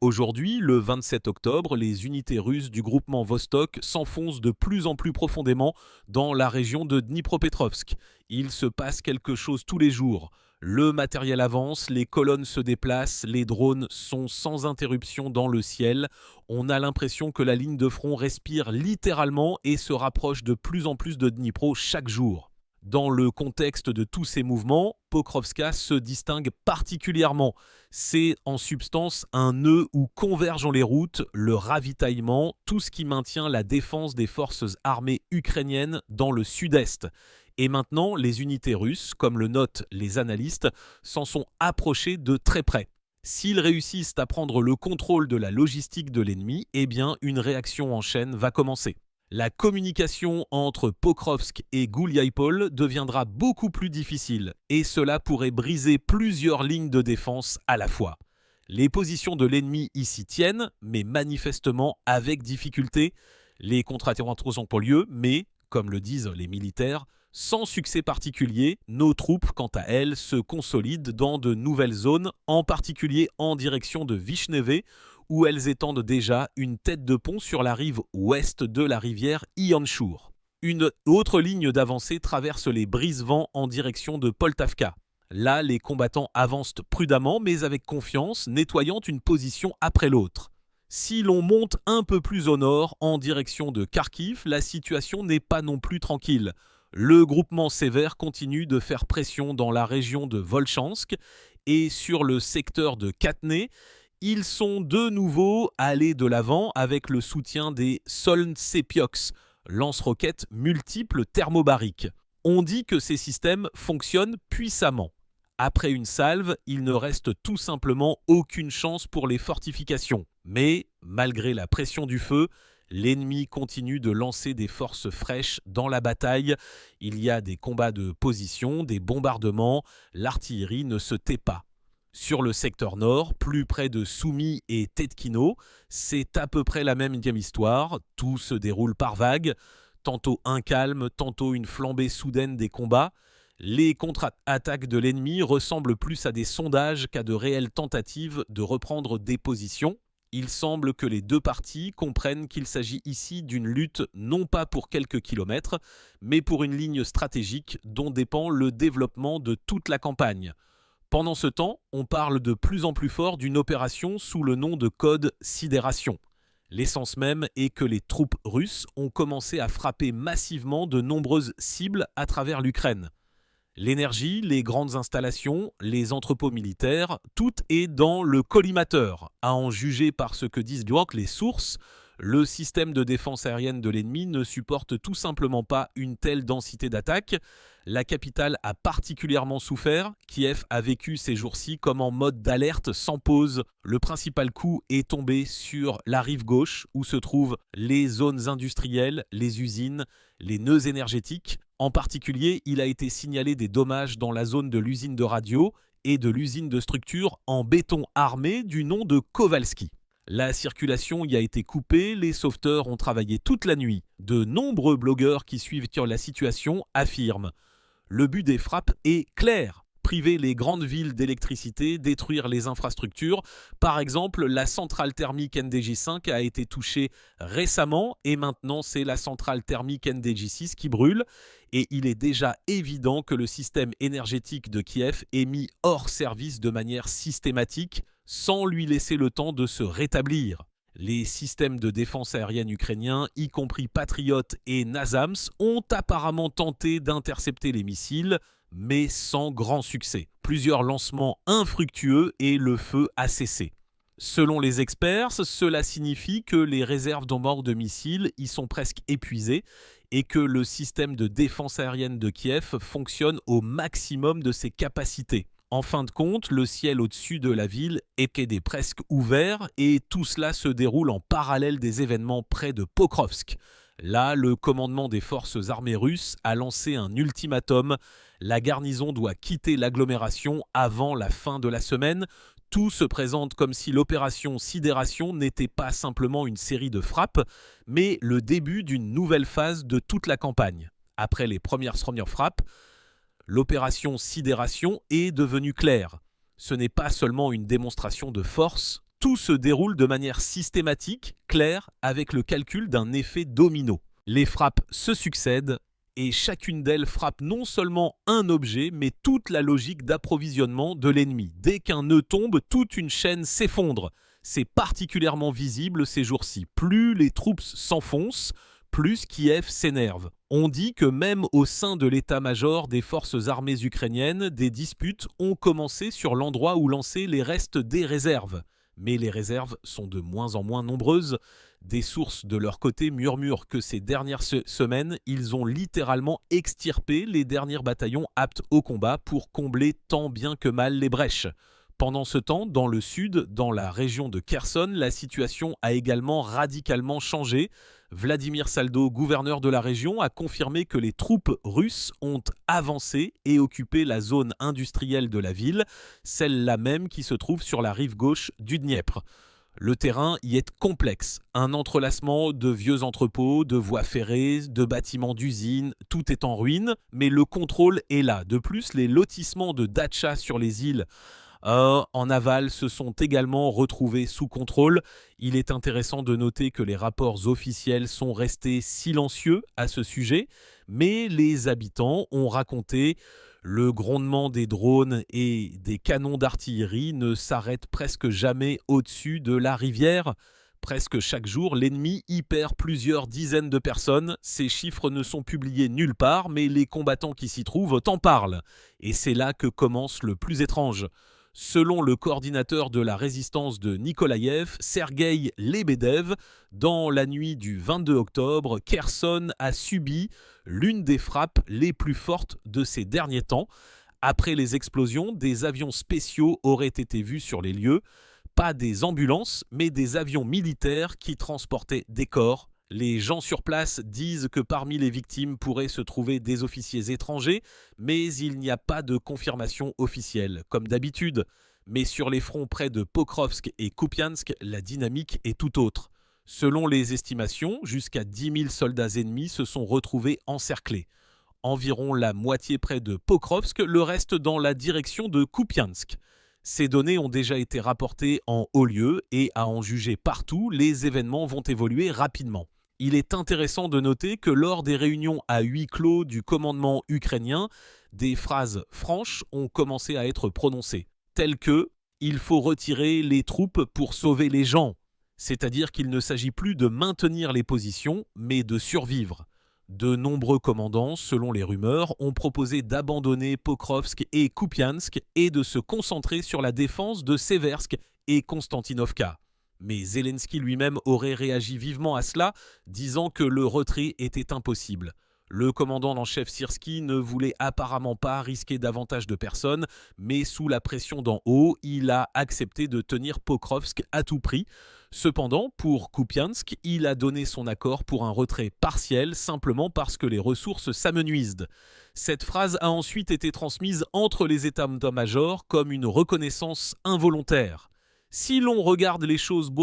Aujourd'hui, le 27 octobre, les unités russes du groupement Vostok s'enfoncent de plus en plus profondément dans la région de Dnipropetrovsk. Il se passe quelque chose tous les jours. Le matériel avance, les colonnes se déplacent, les drones sont sans interruption dans le ciel. On a l'impression que la ligne de front respire littéralement et se rapproche de plus en plus de Dnipro chaque jour. Dans le contexte de tous ces mouvements, Pokrovka se distingue particulièrement. C'est en substance un nœud où convergent les routes, le ravitaillement, tout ce qui maintient la défense des forces armées ukrainiennes dans le sud-est. Et maintenant, les unités russes, comme le notent les analystes, s'en sont approchées de très près. S'ils réussissent à prendre le contrôle de la logistique de l'ennemi, eh bien une réaction en chaîne va commencer. La communication entre Pokrovsk et Gouliaïpol deviendra beaucoup plus difficile et cela pourrait briser plusieurs lignes de défense à la fois. Les positions de l'ennemi ici tiennent, mais manifestement avec difficulté. Les contre-attaques ont pour lieu, mais, comme le disent les militaires, sans succès particulier, nos troupes, quant à elles, se consolident dans de nouvelles zones, en particulier en direction de Vishneve, où elles étendent déjà une tête de pont sur la rive ouest de la rivière Ianchour. Une autre ligne d'avancée traverse les brise-vents en direction de Poltavka. Là, les combattants avancent prudemment mais avec confiance, nettoyant une position après l'autre. Si l'on monte un peu plus au nord, en direction de Kharkiv, la situation n'est pas non plus tranquille. Le groupement sévère continue de faire pression dans la région de Volchansk et sur le secteur de Katne. Ils sont de nouveau allés de l'avant avec le soutien des Solnsepiox, lance-roquettes multiples thermobariques. On dit que ces systèmes fonctionnent puissamment. Après une salve, il ne reste tout simplement aucune chance pour les fortifications. Mais, malgré la pression du feu, l'ennemi continue de lancer des forces fraîches dans la bataille. Il y a des combats de position, des bombardements, l'artillerie ne se tait pas. Sur le secteur nord, plus près de Soumy et Tetkino, c'est à peu près la même histoire. Tout se déroule par vagues, tantôt un calme, tantôt une flambée soudaine des combats. Les contre-attaques de l'ennemi ressemblent plus à des sondages qu'à de réelles tentatives de reprendre des positions. Il semble que les deux parties comprennent qu'il s'agit ici d'une lutte non pas pour quelques kilomètres, mais pour une ligne stratégique dont dépend le développement de toute la campagne. Pendant ce temps, on parle de plus en plus fort d'une opération sous le nom de code Sidération. L'essence même est que les troupes russes ont commencé à frapper massivement de nombreuses cibles à travers l'Ukraine. L'énergie, les grandes installations, les entrepôts militaires, tout est dans le collimateur. À en juger par ce que disent les sources, le système de défense aérienne de l'ennemi ne supporte tout simplement pas une telle densité d'attaque. La capitale a particulièrement souffert. Kiev a vécu ces jours-ci comme en mode d'alerte sans pause. Le principal coup est tombé sur la rive gauche où se trouvent les zones industrielles, les usines, les nœuds énergétiques. En particulier, il a été signalé des dommages dans la zone de l'usine de radio et de l'usine de structure en béton armé du nom de Kowalski. La circulation y a été coupée, les sauveteurs ont travaillé toute la nuit. De nombreux blogueurs qui suivent la situation affirment. Le but des frappes est clair. Priver les grandes villes d'électricité, détruire les infrastructures. Par exemple, la centrale thermique NDJ5 a été touchée récemment et maintenant c'est la centrale thermique NDJ6 qui brûle. Et il est déjà évident que le système énergétique de Kiev est mis hors service de manière systématique sans lui laisser le temps de se rétablir. Les systèmes de défense aérienne ukrainiens, y compris Patriot et NASAMS, ont apparemment tenté d'intercepter les missiles, mais sans grand succès. Plusieurs lancements infructueux et le feu a cessé. Selon les experts, cela signifie que les réserves d'embarque de missiles y sont presque épuisées et que le système de défense aérienne de Kiev fonctionne au maximum de ses capacités. En fin de compte, le ciel au-dessus de la ville est presque ouvert et tout cela se déroule en parallèle des événements près de Pokrovsk. Là, le commandement des forces armées russes a lancé un ultimatum. La garnison doit quitter l'agglomération avant la fin de la semaine. Tout se présente comme si l'opération Sidération n'était pas simplement une série de frappes, mais le début d'une nouvelle phase de toute la campagne. Après les premières frappes, l'opération Sidération est devenue claire. Ce n'est pas seulement une démonstration de force, Tout se déroule de manière systématique, claire, avec le calcul d'un effet domino. Les frappes se succèdent et chacune d'elles frappe non seulement un objet, mais toute la logique d'approvisionnement de l'ennemi. Dès qu'un nœud tombe, toute une chaîne s'effondre. C'est particulièrement visible ces jours-ci. Plus les troupes s'enfoncent, plus Kiev s'énerve. On dit que même au sein de l'état-major des forces armées ukrainiennes, des disputes ont commencé sur l'endroit où lancer les restes des réserves. Mais les réserves sont de moins en moins nombreuses. Des sources de leur côté murmurent que ces dernières semaines, ils ont littéralement extirpé les derniers bataillons aptes au combat pour combler tant bien que mal les brèches. Pendant ce temps, dans le sud, dans la région de Kherson, la situation a également radicalement changé. Vladimir Saldo, gouverneur de la région, a confirmé que les troupes russes ont avancé et occupé la zone industrielle de la ville, celle-là même qui se trouve sur la rive gauche du Dniepr. Le terrain y est complexe, un entrelacement de vieux entrepôts, de voies ferrées, de bâtiments d'usines, tout est en ruine, mais le contrôle est là. De plus, les lotissements de Datcha sur les îles en aval se sont également retrouvés sous contrôle. Il est intéressant de noter que les rapports officiels sont restés silencieux à ce sujet, mais les habitants ont raconté le grondement des drones et des canons d'artillerie ne s'arrête presque jamais au-dessus de la rivière. Presque chaque jour, l'ennemi y perd plusieurs dizaines de personnes. Ces chiffres ne sont publiés nulle part, mais les combattants qui s'y trouvent en parlent. Et c'est là que commence le plus étrange. Selon le coordinateur de la résistance de Nikolaïev, Sergueï Lebedev, dans la nuit du 22 octobre, Kherson a subi l'une des frappes les plus fortes de ces derniers temps. Après les explosions, des avions spéciaux auraient été vus sur les lieux. Pas des ambulances, mais des avions militaires qui transportaient des corps. Les gens sur place disent que parmi les victimes pourraient se trouver des officiers étrangers, mais il n'y a pas de confirmation officielle, comme d'habitude. Mais sur les fronts près de Pokrovsk et Kupiansk, la dynamique est tout autre. Selon les estimations, jusqu'à 10 000 soldats ennemis se sont retrouvés encerclés. Environ la moitié près de Pokrovsk, le reste dans la direction de Kupiansk. Ces données ont déjà été rapportées en haut lieu et à en juger partout, les événements vont évoluer rapidement. Il est intéressant de noter que lors des réunions à huis clos du commandement ukrainien, des phrases franches ont commencé à être prononcées, telles que « il faut retirer les troupes pour sauver les gens », c'est-à-dire qu'il ne s'agit plus de maintenir les positions, mais de survivre. De nombreux commandants, selon les rumeurs, ont proposé d'abandonner Pokrovsk et Kupiansk et de se concentrer sur la défense de Seversk et Konstantinovka. Mais Zelensky lui-même aurait réagi vivement à cela, disant que le retrait était impossible. Le commandant en chef Syrski ne voulait apparemment pas risquer davantage de personnes, mais sous la pression d'en haut, il a accepté de tenir Pokrovsk à tout prix. Cependant, pour Kupiansk, il a donné son accord pour un retrait partiel simplement parce que les ressources s'amenuisent. Cette phrase a ensuite été transmise entre les états-majors comme une reconnaissance involontaire. Si l'on regarde les choses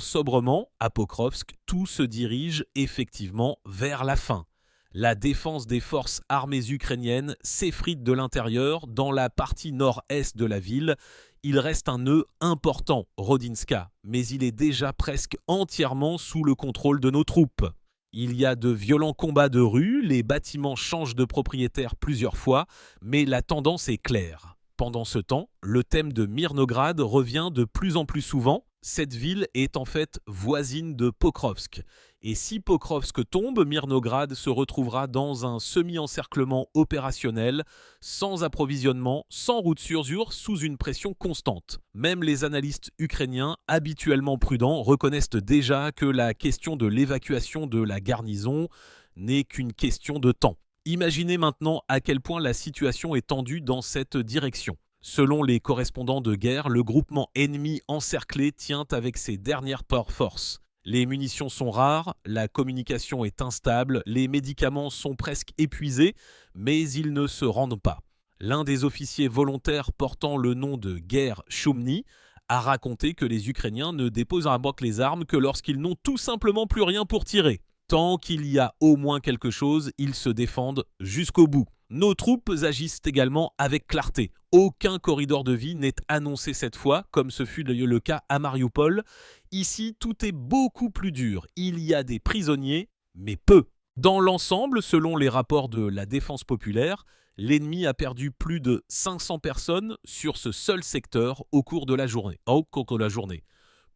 sobrement, à Pokrovsk, tout se dirige effectivement vers la fin. La défense des forces armées ukrainiennes s'effrite de l'intérieur dans la partie nord-est de la ville. Il reste un nœud important, Rodinska, mais il est déjà presque entièrement sous le contrôle de nos troupes. Il y a de violents combats de rue, les bâtiments changent de propriétaire plusieurs fois, mais la tendance est claire. Pendant ce temps, le thème de Mirnograd revient de plus en plus souvent. Cette ville est en fait voisine de Pokrovsk. Et si Pokrovsk tombe, Mirnograd se retrouvera dans un semi-encerclement opérationnel, sans approvisionnement, sans route sûre, sous une pression constante. Même les analystes ukrainiens, habituellement prudents, reconnaissent déjà que la question de l'évacuation de la garnison n'est qu'une question de temps. Imaginez maintenant à quel point la situation est tendue dans cette direction. Selon les correspondants de guerre, le groupement ennemi encerclé tient avec ses dernières forces. Les munitions sont rares, la communication est instable, les médicaments sont presque épuisés, mais ils ne se rendent pas. L'un des officiers volontaires portant le nom de Ger Shumni a raconté que les Ukrainiens ne déposent à bord les armes que lorsqu'ils n'ont tout simplement plus rien pour tirer. Tant qu'il y a au moins quelque chose, ils se défendent jusqu'au bout. Nos troupes agissent également avec clarté. Aucun corridor de vie n'est annoncé cette fois, comme ce fut le cas à Mariupol. Ici, tout est beaucoup plus dur. Il y a des prisonniers, mais peu. Dans l'ensemble, selon les rapports de la Défense populaire, l'ennemi a perdu plus de 500 personnes sur ce seul secteur au cours de la journée.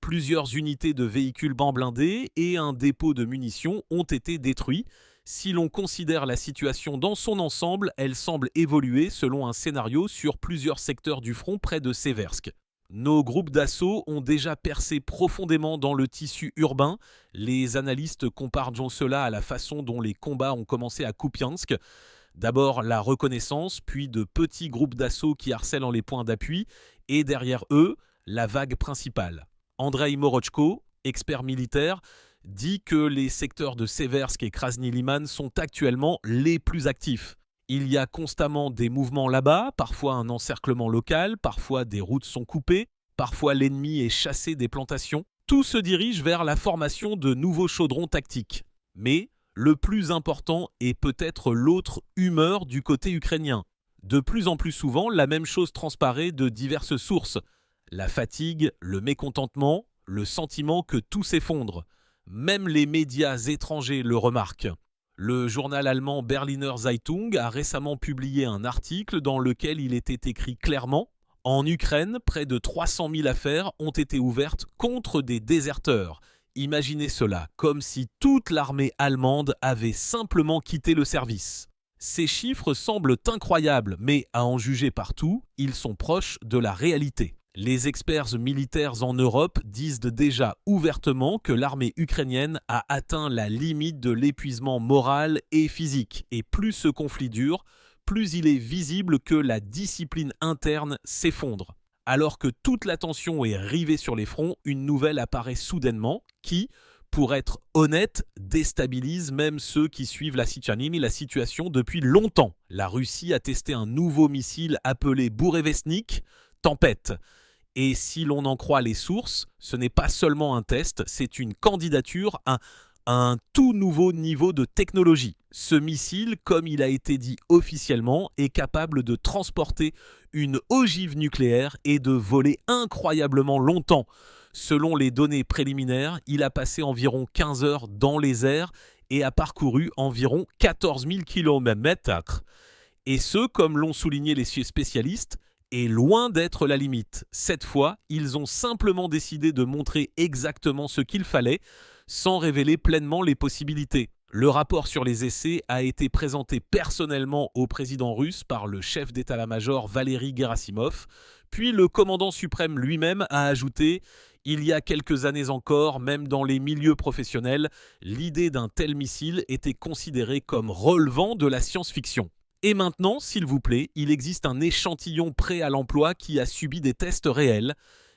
Plusieurs unités de véhicules blindés et un dépôt de munitions ont été détruits. Si l'on considère la situation dans son ensemble, elle semble évoluer selon un scénario sur plusieurs secteurs du front près de Seversk. Nos groupes d'assaut ont déjà percé profondément dans le tissu urbain. Les analystes comparent cela à la façon dont les combats ont commencé à Kupiansk. D'abord la reconnaissance, puis de petits groupes d'assaut qui harcèlent en les points d'appui, et derrière eux, la vague principale. Andrei Morochko, expert militaire, dit que les secteurs de Seversk et Krasny Liman sont actuellement les plus actifs. Il y a constamment des mouvements là-bas, parfois un encerclement local, parfois des routes sont coupées, parfois l'ennemi est chassé des plantations. Tout se dirige vers la formation de nouveaux chaudrons tactiques. Mais le plus important est peut-être l'autre humeur du côté ukrainien. De plus en plus souvent, la même chose transparaît de diverses sources. La fatigue, le mécontentement, le sentiment que tout s'effondre. Même les médias étrangers le remarquent. Le journal allemand Berliner Zeitung a récemment publié un article dans lequel il était écrit clairement « En Ukraine, près de 300 000 affaires ont été ouvertes contre des déserteurs. Imaginez cela, comme si toute l'armée allemande avait simplement quitté le service. » Ces chiffres semblent incroyables, mais à en juger partout, ils sont proches de la réalité. Les experts militaires en Europe disent déjà ouvertement que l'armée ukrainienne a atteint la limite de l'épuisement moral et physique. Et plus ce conflit dure, plus il est visible que la discipline interne s'effondre. Alors que toute l'attention est rivée sur les fronts, une nouvelle apparaît soudainement qui, pour être honnête, déstabilise même ceux qui suivent la situation depuis longtemps. La Russie a testé un nouveau missile appelé Bourevestnik, Tempête. Et si l'on en croit les sources, ce n'est pas seulement un test, c'est une candidature à un tout nouveau niveau de technologie. Ce missile, comme il a été dit officiellement, est capable de transporter une ogive nucléaire et de voler incroyablement longtemps. Selon les données préliminaires, il a passé environ 15 heures dans les airs et a parcouru environ 14 000 km. Et ce, comme l'ont souligné les spécialistes, est loin d'être la limite. Cette fois, ils ont simplement décidé de montrer exactement ce qu'il fallait, sans révéler pleinement les possibilités. Le rapport sur les essais a été présenté personnellement au président russe par le chef d'état-major Valery Gerasimov, puis le commandant suprême lui-même a ajouté « Il y a quelques années encore, même dans les milieux professionnels, l'idée d'un tel missile était considérée comme relevant de la science-fiction. » Et maintenant, s'il vous plaît, il existe un échantillon prêt à l'emploi qui a subi des tests réels.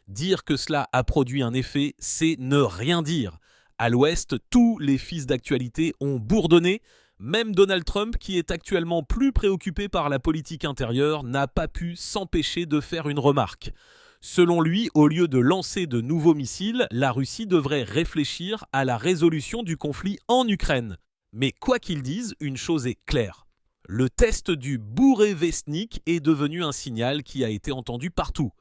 Dire que cela a produit un effet, c'est ne rien dire. À l'Ouest, tous les fils d'actualité ont bourdonné. Même Donald Trump, qui est actuellement plus préoccupé par la politique intérieure, n'a pas pu s'empêcher de faire une remarque. Selon lui, au lieu de lancer de nouveaux missiles, la Russie devrait réfléchir à la résolution du conflit en Ukraine. Mais quoi qu'ils disent, une chose est claire. Le test du Bourevestnik est devenu un signal qui a été entendu partout.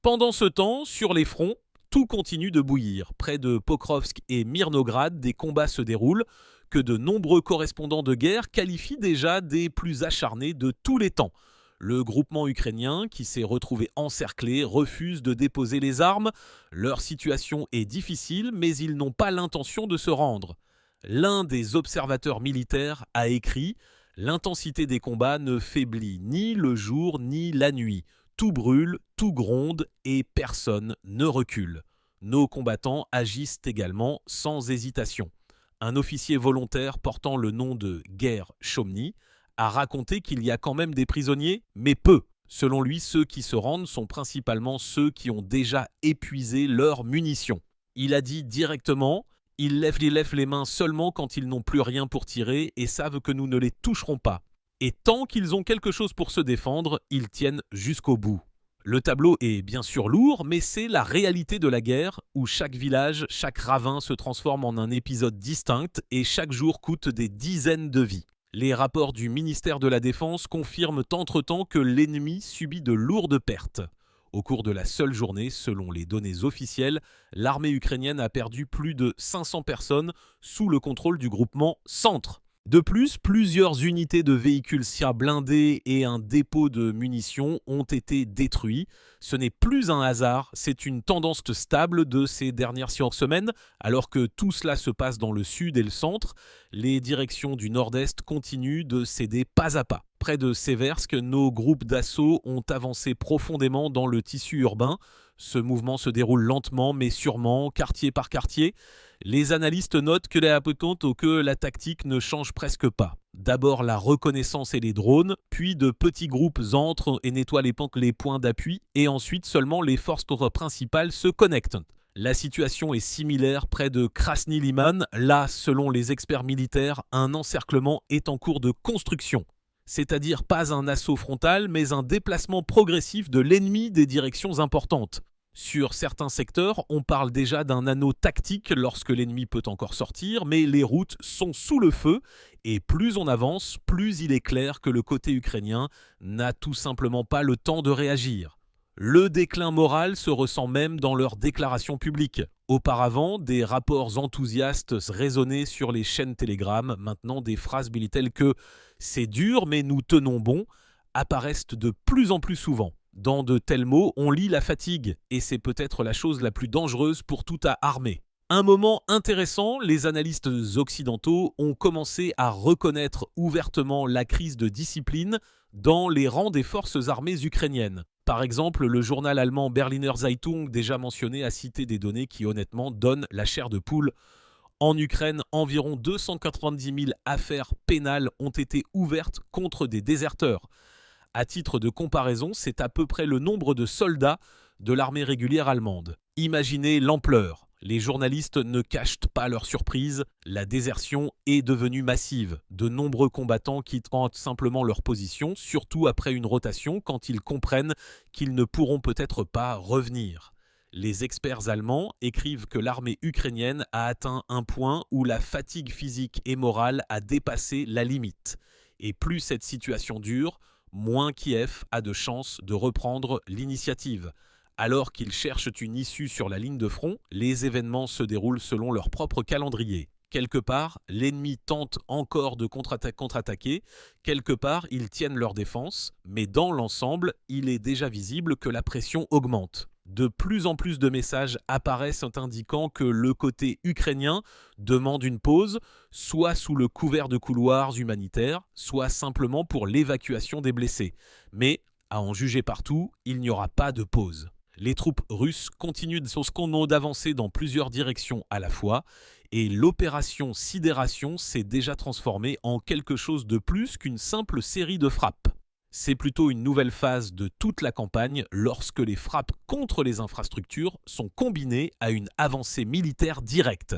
Pendant ce temps, sur les fronts, tout continue de bouillir. Près de Pokrovsk et Mirnograd, des combats se déroulent que de nombreux correspondants de guerre qualifient déjà des plus acharnés de tous les temps. Le groupement ukrainien, qui s'est retrouvé encerclé, refuse de déposer les armes. Leur situation est difficile, mais ils n'ont pas l'intention de se rendre. L'un des observateurs militaires a écrit « L'intensité des combats ne faiblit ni le jour ni la nuit. Tout brûle, tout gronde et personne ne recule. Nos combattants agissent également sans hésitation. » Un officier volontaire portant le nom de Ger Shomny a raconté qu'il y a quand même des prisonniers, mais peu. Selon lui, ceux qui se rendent sont principalement ceux qui ont déjà épuisé leurs munitions. Il a dit directement « Ils lèvent les mains seulement quand ils n'ont plus rien pour tirer et savent que nous ne les toucherons pas. Et tant qu'ils ont quelque chose pour se défendre, ils tiennent jusqu'au bout. » Le tableau est bien sûr lourd, mais c'est la réalité de la guerre où chaque village, chaque ravin se transforme en un épisode distinct et chaque jour coûte des dizaines de vies. Les rapports du ministère de la Défense confirment entre-temps que l'ennemi subit de lourdes pertes. Au cours de la seule journée, selon les données officielles, l'armée ukrainienne a perdu plus de 500 personnes sous le contrôle du groupement Centre. De plus, plusieurs unités de véhicules SIA blindés et un dépôt de munitions ont été détruits. Ce n'est plus un hasard, c'est une tendance stable de ces dernières semaines, alors que tout cela se passe dans le sud et le centre. Les directions du nord-est continuent de céder pas à pas. Près de Seversk, nos groupes d'assaut ont avancé profondément dans le tissu urbain. Ce mouvement se déroule lentement mais sûrement, quartier par quartier. Les analystes notent que la tactique ne change presque pas. D'abord la reconnaissance et les drones, puis de petits groupes entrent et nettoient les points d'appui, et ensuite seulement les forces principales se connectent. La situation est similaire près de Krasny Liman. Là, selon les experts militaires, un encerclement est en cours de construction. C'est-à-dire pas un assaut frontal, mais un déplacement progressif de l'ennemi des directions importantes. Sur certains secteurs, on parle déjà d'un anneau tactique lorsque l'ennemi peut encore sortir, mais les routes sont sous le feu, et plus on avance, plus il est clair que le côté ukrainien n'a tout simplement pas le temps de réagir. Le déclin moral se ressent même dans leurs déclarations publiques. Auparavant, des rapports enthousiastes résonnaient sur les chaînes Telegram. Maintenant, des phrases telles que « c'est dur mais nous tenons bon » apparaissent de plus en plus souvent. Dans de tels mots, on lit la fatigue, et c'est peut-être la chose la plus dangereuse pour toute armée. Un moment intéressant, les analystes occidentaux ont commencé à reconnaître ouvertement la crise de discipline dans les rangs des forces armées ukrainiennes. Par exemple, le journal allemand Berliner Zeitung, déjà mentionné, a cité des données qui honnêtement donnent la chair de poule. En Ukraine, environ 290 000 affaires pénales ont été ouvertes contre des déserteurs. À titre de comparaison, c'est à peu près le nombre de soldats de l'armée régulière allemande. Imaginez l'ampleur. Les journalistes ne cachent pas leur surprise. La désertion est devenue massive. De nombreux combattants quittent simplement leur position, surtout après une rotation, quand ils comprennent qu'ils ne pourront peut-être pas revenir. Les experts allemands écrivent que l'armée ukrainienne a atteint un point où la fatigue physique et morale a dépassé la limite. Et plus cette situation dure, moins Kiev a de chances de reprendre l'initiative. Alors qu'ils cherchent une issue sur la ligne de front, les événements se déroulent selon leur propre calendrier. Quelque part, l'ennemi tente encore de contre-attaquer, quelque part, ils tiennent leur défense, mais dans l'ensemble, il est déjà visible que la pression augmente. De plus en plus de messages apparaissent indiquant que le côté ukrainien demande une pause, soit sous le couvert de couloirs humanitaires, soit simplement pour l'évacuation des blessés. Mais, à en juger partout, il n'y aura pas de pause. Les troupes russes continuent d'avancer dans plusieurs directions à la fois, et l'opération Sidération s'est déjà transformée en quelque chose de plus qu'une simple série de frappes. C'est plutôt une nouvelle phase de toute la campagne lorsque les frappes contre les infrastructures sont combinées à une avancée militaire directe.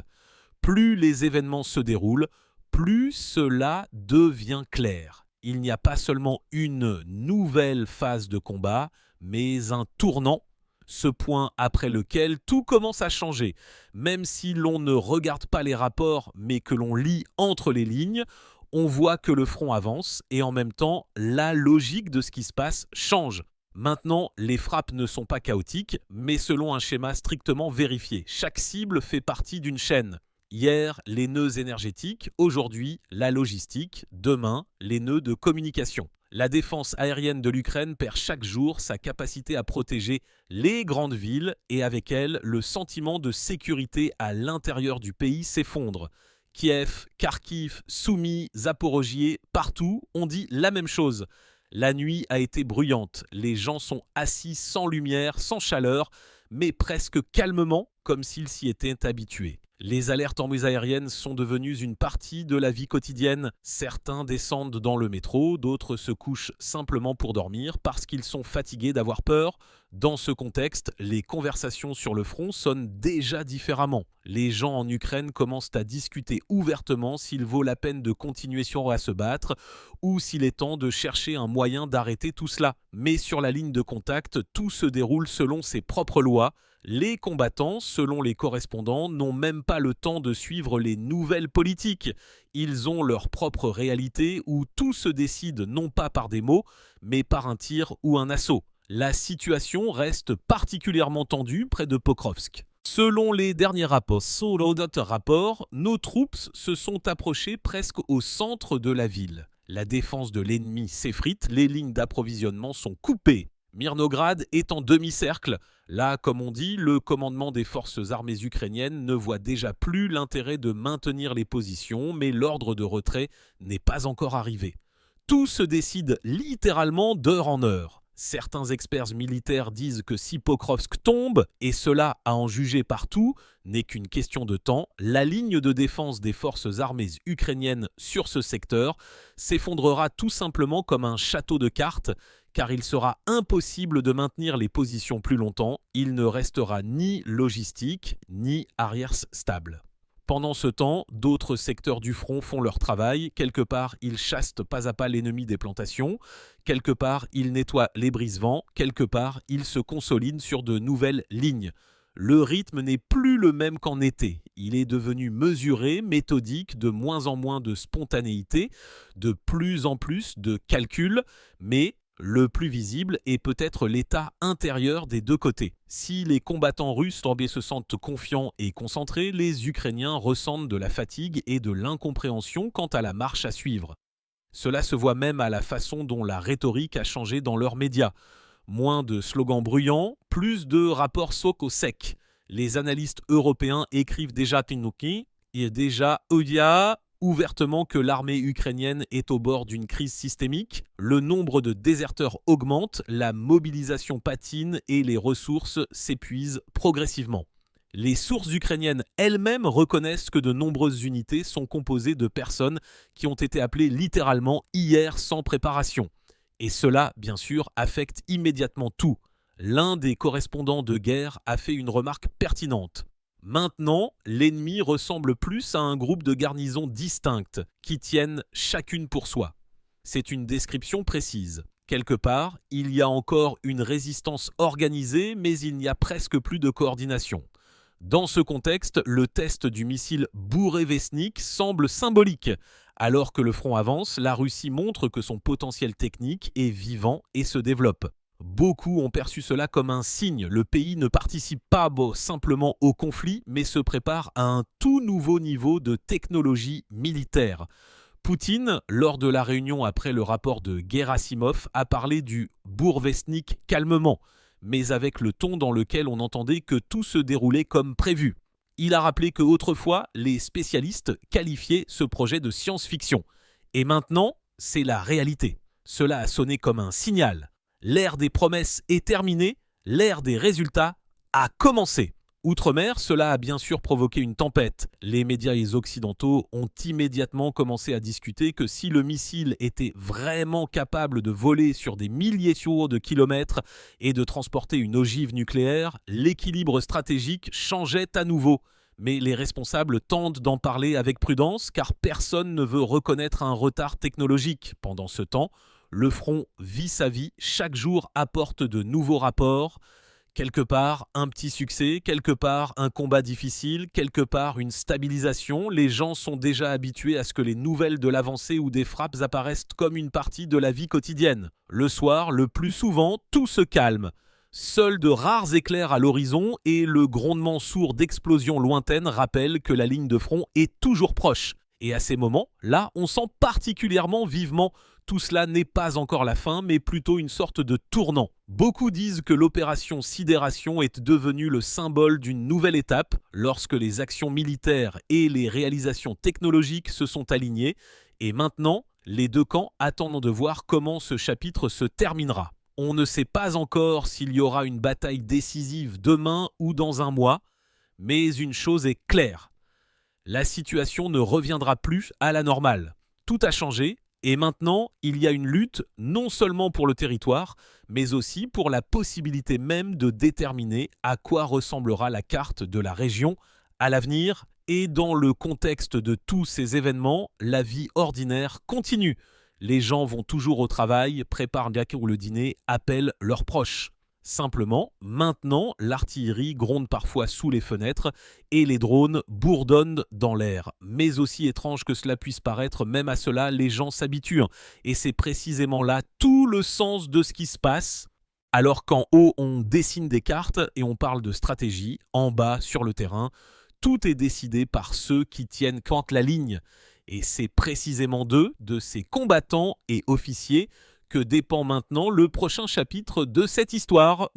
Plus les événements se déroulent, plus cela devient clair. Il n'y a pas seulement une nouvelle phase de combat, mais un tournant. Ce point après lequel tout commence à changer. Même si l'on ne regarde pas les rapports, mais que l'on lit entre les lignes, on voit que le front avance et en même temps, la logique de ce qui se passe change. Maintenant, les frappes ne sont pas chaotiques, mais selon un schéma strictement vérifié. Chaque cible fait partie d'une chaîne. Hier, les nœuds énergétiques, aujourd'hui, la logistique, demain, les nœuds de communication. La défense aérienne de l'Ukraine perd chaque jour sa capacité à protéger les grandes villes et avec elle, le sentiment de sécurité à l'intérieur du pays s'effondre. Kiev, Kharkiv, Soumy, Zaporojié, partout, on dit la même chose. La nuit a été bruyante, les gens sont assis sans lumière, sans chaleur, mais presque calmement, comme s'ils s'y étaient habitués. Les alertes en aériennes sont devenues une partie de la vie quotidienne. Certains descendent dans le métro, d'autres se couchent simplement pour dormir parce qu'ils sont fatigués d'avoir peur. Dans ce contexte, les conversations sur le front sonnent déjà différemment. Les gens en Ukraine commencent à discuter ouvertement s'il vaut la peine de continuer à se battre ou s'il est temps de chercher un moyen d'arrêter tout cela. Mais sur la ligne de contact, tout se déroule selon ses propres lois. Les combattants, selon les correspondants, n'ont même pas le temps de suivre les nouvelles politiques. Ils ont leur propre réalité où tout se décide non pas par des mots, mais par un tir ou un assaut. La situation reste particulièrement tendue près de Pokrovsk. Selon les derniers rapports, nos troupes se sont approchées presque au centre de la ville. La défense de l'ennemi s'effrite, les lignes d'approvisionnement sont coupées. Mirnograd est en demi-cercle. Là, comme on dit, le commandement des forces armées ukrainiennes ne voit déjà plus l'intérêt de maintenir les positions, mais l'ordre de retrait n'est pas encore arrivé. Tout se décide littéralement d'heure en heure. Certains experts militaires disent que si Pokrovsk tombe, et cela à en juger partout, n'est qu'une question de temps, la ligne de défense des forces armées ukrainiennes sur ce secteur s'effondrera tout simplement comme un château de cartes, car il sera impossible de maintenir les positions plus longtemps, il ne restera ni logistique, ni arrière stable. Pendant ce temps, d'autres secteurs du front font leur travail. Quelque part, ils chassent pas à pas l'ennemi des plantations. Quelque part, ils nettoient les brise-vents. Quelque part, ils se consolident sur de nouvelles lignes. Le rythme n'est plus le même qu'en été. Il est devenu mesuré, méthodique, de moins en moins de spontanéité, de plus en plus de calcul, mais le plus visible est peut-être l'état intérieur des deux côtés. Si les combattants russes se sentent confiants et concentrés, les Ukrainiens ressentent de la fatigue et de l'incompréhension quant à la marche à suivre. Cela se voit même à la façon dont la rhétorique a changé dans leurs médias. Moins de slogans bruyants, plus de rapports soc au sec. Les analystes européens écrivent déjà Tinuki et déjà Odia ouvertement que l'armée ukrainienne est au bord d'une crise systémique, le nombre de déserteurs augmente, la mobilisation patine et les ressources s'épuisent progressivement. Les sources ukrainiennes elles-mêmes reconnaissent que de nombreuses unités sont composées de personnes qui ont été appelées littéralement hier sans préparation. Et cela, bien sûr, affecte immédiatement tout. L'un des correspondants de guerre a fait une remarque pertinente. Maintenant, l'ennemi ressemble plus à un groupe de garnisons distinctes qui tiennent chacune pour soi. C'est une description précise. Quelque part, il y a encore une résistance organisée, mais il n'y a presque plus de coordination. Dans ce contexte, le test du missile Bourevestnik semble symbolique. Alors que le front avance, la Russie montre que son potentiel technique est vivant et se développe. Beaucoup ont perçu cela comme un signe. Le pays ne participe pas simplement au conflit, mais se prépare à un tout nouveau niveau de technologie militaire. Poutine, lors de la réunion après le rapport de Gerasimov, a parlé du Bourevestnik calmement, mais avec le ton dans lequel on entendait que tout se déroulait comme prévu. Il a rappelé qu'autrefois, les spécialistes qualifiaient ce projet de science-fiction. Et maintenant, c'est la réalité. Cela a sonné comme un signal. L'ère des promesses est terminée, l'ère des résultats a commencé. Outre-mer, cela a bien sûr provoqué une tempête. Les médias occidentaux ont immédiatement commencé à discuter que si le missile était vraiment capable de voler sur des milliers de kilomètres et de transporter une ogive nucléaire, l'équilibre stratégique changeait à nouveau. Mais les responsables tentent d'en parler avec prudence car personne ne veut reconnaître un retard technologique. Pendant ce temps, le front vit sa vie, chaque jour apporte de nouveaux rapports. Quelque part, un petit succès, quelque part, un combat difficile, quelque part, une stabilisation. Les gens sont déjà habitués à ce que les nouvelles de l'avancée ou des frappes apparaissent comme une partie de la vie quotidienne. Le soir, le plus souvent, tout se calme. Seuls de rares éclairs à l'horizon et le grondement sourd d'explosions lointaines rappellent que la ligne de front est toujours proche. Et à ces moments, là, on sent particulièrement vivement tout cela n'est pas encore la fin, mais plutôt une sorte de tournant. Beaucoup disent que l'opération Sidération est devenue le symbole d'une nouvelle étape lorsque les actions militaires et les réalisations technologiques se sont alignées. Et maintenant, les deux camps attendent de voir comment ce chapitre se terminera. On ne sait pas encore s'il y aura une bataille décisive demain ou dans un mois, mais une chose est claire. La situation ne reviendra plus à la normale. Tout a changé. Et maintenant, il y a une lutte non seulement pour le territoire, mais aussi pour la possibilité même de déterminer à quoi ressemblera la carte de la région à l'avenir. Et dans le contexte de tous ces événements, la vie ordinaire continue. Les gens vont toujours au travail, préparent le dîner, appellent leurs proches. Simplement, maintenant, l'artillerie gronde parfois sous les fenêtres et les drones bourdonnent dans l'air. Mais aussi étrange que cela puisse paraître, même à cela, les gens s'habituent. Et c'est précisément là tout le sens de ce qui se passe. Alors qu'en haut, on dessine des cartes et on parle de stratégie, en bas, sur le terrain, tout est décidé par ceux qui tiennent quand la ligne. Et c'est précisément d'eux, de ces combattants et officiers, que dépend maintenant le prochain chapitre de cette histoire.